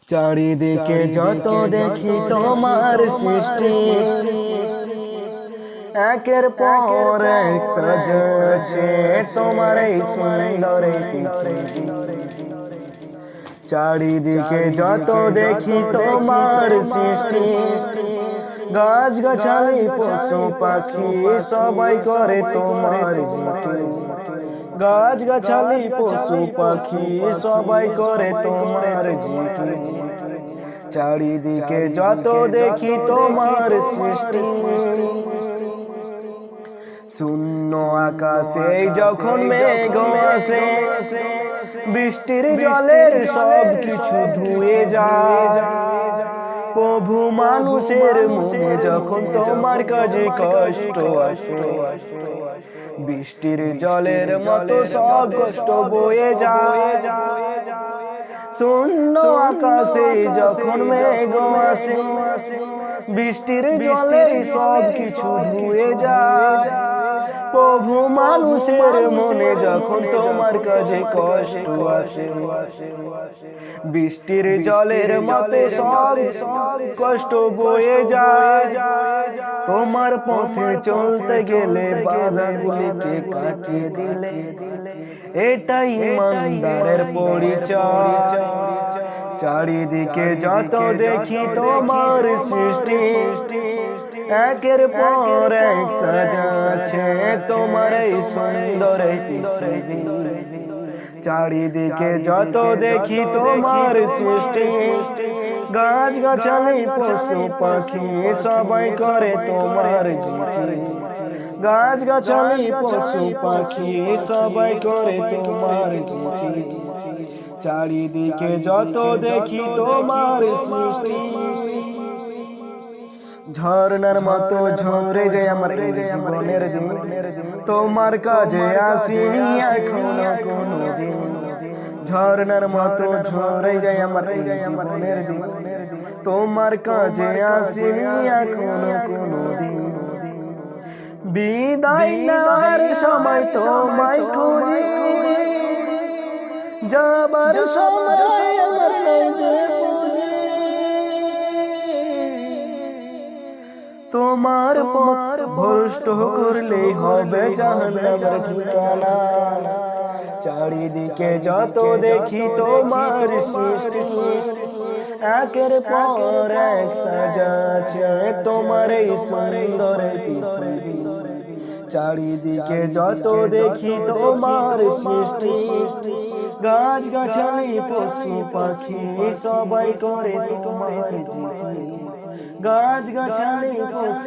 চারিদিকে যত দেখি তোমার সৃষ্টি, একের পর এক সাজাচ্ছে তোমার এই সুন্দর পৃথিবী। চারিদিকে যত দেখি তোমার সৃষ্টি, গাছ গাছালি পশু পাখি সবাই করে তোমার জিটি। গাছ গাছালি পশু পাখি সবাই করে তোমার জিটি। চারিদিকে যত দেখি তোমার সৃষ্টি, শূন্য আকাশে যখন মেঘ আসে, বৃষ্টির জলের সব কিছু ধুয়ে যায়। প্রভু মানুষের মনে যখন তোমার কাজে কষ্ট আসে, বৃষ্টির জলের মতো সব কষ্ট বয়ে যায়। শূন্য আকাশে যখন মেঘ আসে, বৃষ্টির জলে সব কিছু ধুয়ে যায়। প্রভু মানুষের মনে যখন তোমার কাছে কষ্ট আসে, বৃষ্টির জলের মতো সব কষ্ট বয়ে যায়। তোমার পথে চলতে গেলে বাধাগুলিকে কাটিয়ে দিলে, এটাই ইমানদারের পরিচয়। চারিদিকে যত দেখি তোমার সৃষ্টি, একের পর এক সাজাচ্ছে তোমার এই সুন্দর পৃথিবী। চারিদিকে যত দেখি তোমার সৃষ্টি, গাছ গাছালি পশু পাখি সবাই করে তোমার জিটি। গাছ গাছালি পশু পাখি সবাই করে তোমার জিটি। চারিদিকে যত দেখি তোমার সৃষ্টি, ঝর্ণার মতো ঝরে যায় আমার এই জীবনের দিন। তোমার কাজে আসিনি এখনো কোনোদিন। ঝর্ণার মতো ঝরে যায় আমার এই জীবনের দিন। তোমার কাজে আসিনি এখনো কোনোদিন। বিদায় নেওয়ার সময় তোমায় খুঁজি, যাবার সময় আমার নাই যে পুঁজি। তোমার পথ ভ্রষ্ট করলেই হবে জাহান্নামের ঠিকানা। চারিদিকে যত দেখি তোমার সৃষ্টি, একের পর এক সাজাচ্ছে তোমার এই সুন্দর পৃথিবী। চারিদিকে যত দেখি তোমার সৃষ্টি, গাছ গাছালি পশু পাখি সবাই করে তোমার জিটি। গাছ গাছালি পশু